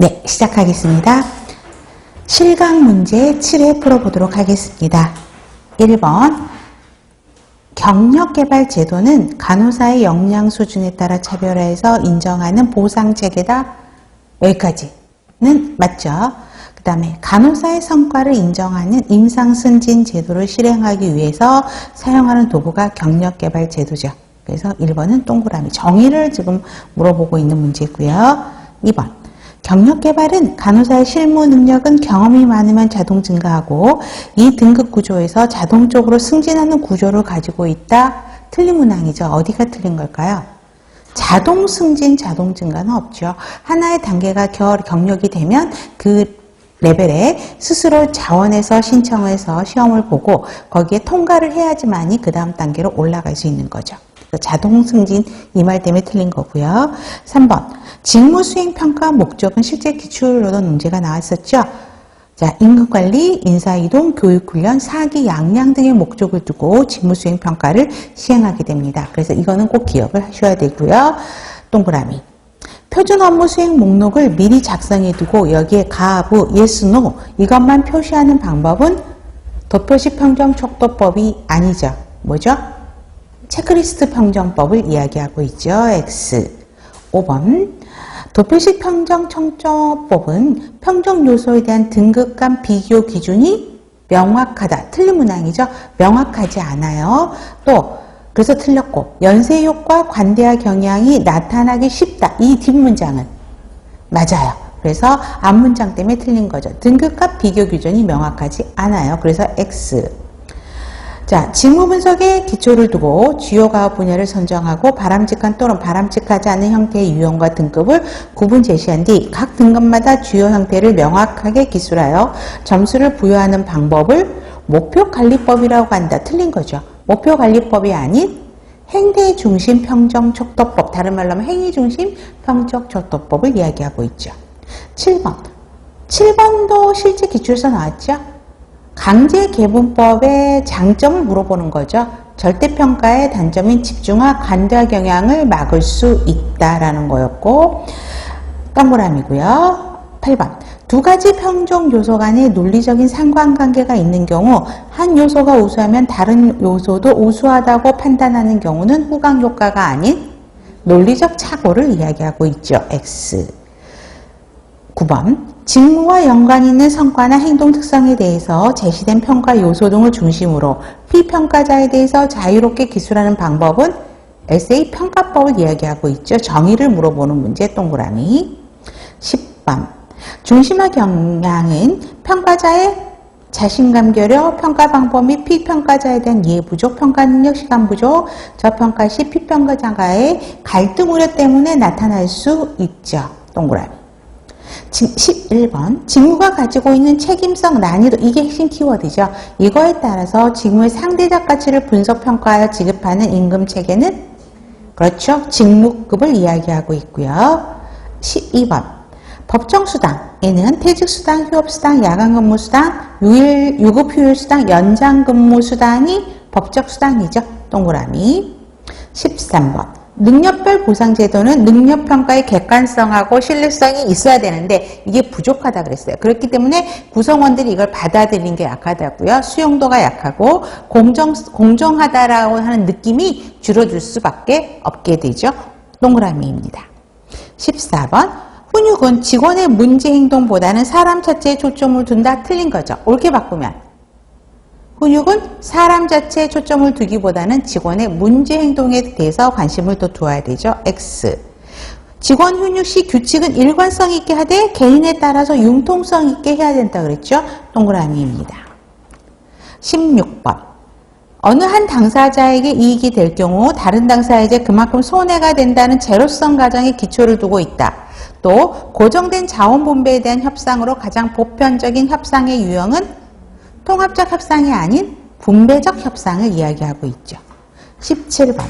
네, 시작하겠습니다. 실강 문제 7회 풀어보도록 하겠습니다. 1번 경력개발 제도는 간호사의 역량 수준에 따라 차별화해서 인정하는 보상체계다. 여기까지는 맞죠? 그 다음에 간호사의 성과를 인정하는 임상승진 제도를 실행하기 위해서 사용하는 도구가 경력개발 제도죠. 그래서 1번은 동그라미 정의를 지금 물어보고 있는 문제고요. 2번 경력개발은 간호사의 실무 능력은 경험이 많으면 자동 증가하고 이 등급 구조에서 자동적으로 승진하는 구조를 가지고 있다. 틀린 문항이죠. 어디가 틀린 걸까요? 자동 승진, 자동 증가는 없죠. 하나의 단계가 경력이 되면 그 레벨에 스스로 자원해서 신청해서 시험을 보고 거기에 통과를 해야지만이 그 다음 단계로 올라갈 수 있는 거죠. 자동 승진 이 말 때문에 틀린 거고요. 3번 직무 수행 평가 목적은 실제 기출로도 문제가 나왔었죠. 자, 임금관리, 인사이동, 교육훈련, 사기, 양량 등의 목적을 두고 직무 수행 평가를 시행하게 됩니다. 그래서 이거는 꼭 기억을 하셔야 되고요. 동그라미 표준 업무 수행 목록을 미리 작성해 두고 여기에 가부, yes, no 이것만 표시하는 방법은 도표식 평정 척도법이 아니죠. 뭐죠? 체크리스트 평정법을 이야기하고 있죠. X. 5번 도표식 평정 척도법은 평정 요소에 대한 등급 간 비교 기준이 명확하다. 틀린 문항이죠. 명확하지 않아요. 또 그래서 틀렸고 연쇄효과 관대화 경향이 나타나기 쉽다. 이 뒷문장은 맞아요. 그래서 앞문장 때문에 틀린 거죠. 등급과 비교 기준이 명확하지 않아요. 그래서 X. 자, 직무 분석에 기초를 두고 주요 과업 분야를 선정하고 바람직한 또는 바람직하지 않은 형태의 유형과 등급을 구분 제시한 뒤 각 등급마다 주요 형태를 명확하게 기술하여 점수를 부여하는 방법을 목표관리법이라고 한다. 틀린 거죠. 목표관리법이 아닌 행태중심 평정척도법, 다른 말로 하면 행위중심 평정척도법을 이야기하고 있죠. 7번. 7번도 실제 기출에서 나왔죠. 강제개분법의 장점을 물어보는 거죠. 절대평가의 단점인 집중화, 관대화 경향을 막을 수 있다라는 거였고, 동그라미고요. 8번. 두 가지 평정 요소 간의 논리적인 상관관계가 있는 경우 한 요소가 우수하면 다른 요소도 우수하다고 판단하는 경우는 후광효과가 아닌 논리적 착오를 이야기하고 있죠. X. 9번. 직무와 연관 있는 성과나 행동 특성에 대해서 제시된 평가 요소 등을 중심으로 피평가자에 대해서 자유롭게 기술하는 방법은 SA 평가법을 이야기하고 있죠. 정의를 물어보는 문제 동그라미. 10번. 중심화 경향은 평가자의 자신감 결여, 평가 방법 및 피평가자에 대한 이해 부족, 평가 능력, 시간 부족, 저평가 시 피평가자와의 갈등 우려 때문에 나타날 수 있죠. 동그라미. 11번 직무가 가지고 있는 책임성, 난이도 이게 핵심 키워드죠. 이거에 따라서 직무의 상대적 가치를 분석평가하여 지급하는 임금체계는 그렇죠. 직무급을 이야기하고 있고요. 12번 법정수당에는 퇴직수당, 휴업수당, 야간근무수당, 유급휴일수당, 연장근무수당이 법적수당이죠. 동그라미. 13번 능력별 보상제도는 능력평가의 객관성하고 신뢰성이 있어야 되는데 이게 부족하다 그랬어요. 그렇기 때문에 구성원들이 이걸 받아들이는 게 약하다고요. 수용도가 약하고 공정하다라고 하는 느낌이 줄어들 수밖에 없게 되죠. 동그라미입니다. 14번 훈육은 직원의 문제 행동보다는 사람 자체에 초점을 둔다. 틀린 거죠. 옳게 바꾸면 훈육은 사람 자체에 초점을 두기보다는 직원의 문제 행동에 대해서 관심을 더 두어야 되죠. X. 직원 훈육 시 규칙은 일관성 있게 하되 개인에 따라서 융통성 있게 해야 된다 그랬죠. 동그라미입니다. 16번. 어느 한 당사자에게 이익이 될 경우 다른 당사자에게 그만큼 손해가 된다는 제로성 가정에 기초를 두고 있다. 또 고정된 자원 분배에 대한 협상으로 가장 보편적인 협상의 유형은 통합적 협상이 아닌 분배적 협상을 이야기하고 있죠. 17번.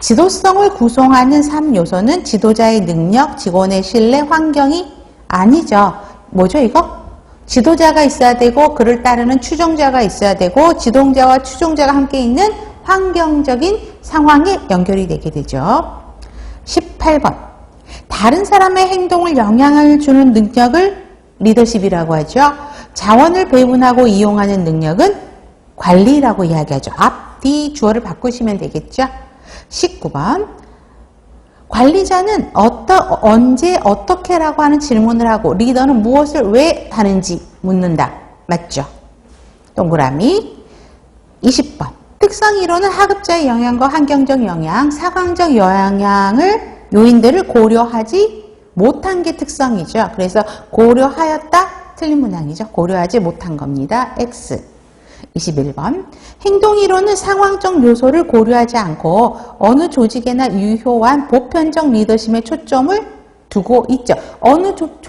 지도성을 구성하는 3요소는 지도자의 능력, 직원의 신뢰, 환경이 아니죠. 뭐죠 이거? 지도자가 있어야 되고 그를 따르는 추종자가 있어야 되고 지도자와 추종자가 함께 있는 환경적인 상황에 연결이 되게 되죠. 18번. 다른 사람의 행동을 영향을 주는 능력을 리더십이라고 하죠. 자원을 배분하고 이용하는 능력은 관리라고 이야기하죠. 앞, 뒤 주어를 바꾸시면 되겠죠. 19번. 관리자는 언제, 어떻게라고 하는 질문을 하고 리더는 무엇을 왜 하는지 묻는다. 맞죠? 동그라미. 20번. 특성 이론은 하급자의 영향과 환경적 영향, 사강적 요인들을 고려하지 못한 게 특성이죠. 그래서 고려하였다? 틀린 문항이죠. 고려하지 못한 겁니다. X. 21번. 행동이론은 상황적 요소를 고려하지 않고 어느 조직에나 유효한 보편적 리더십에 초점을 두고 있죠. 어느 조직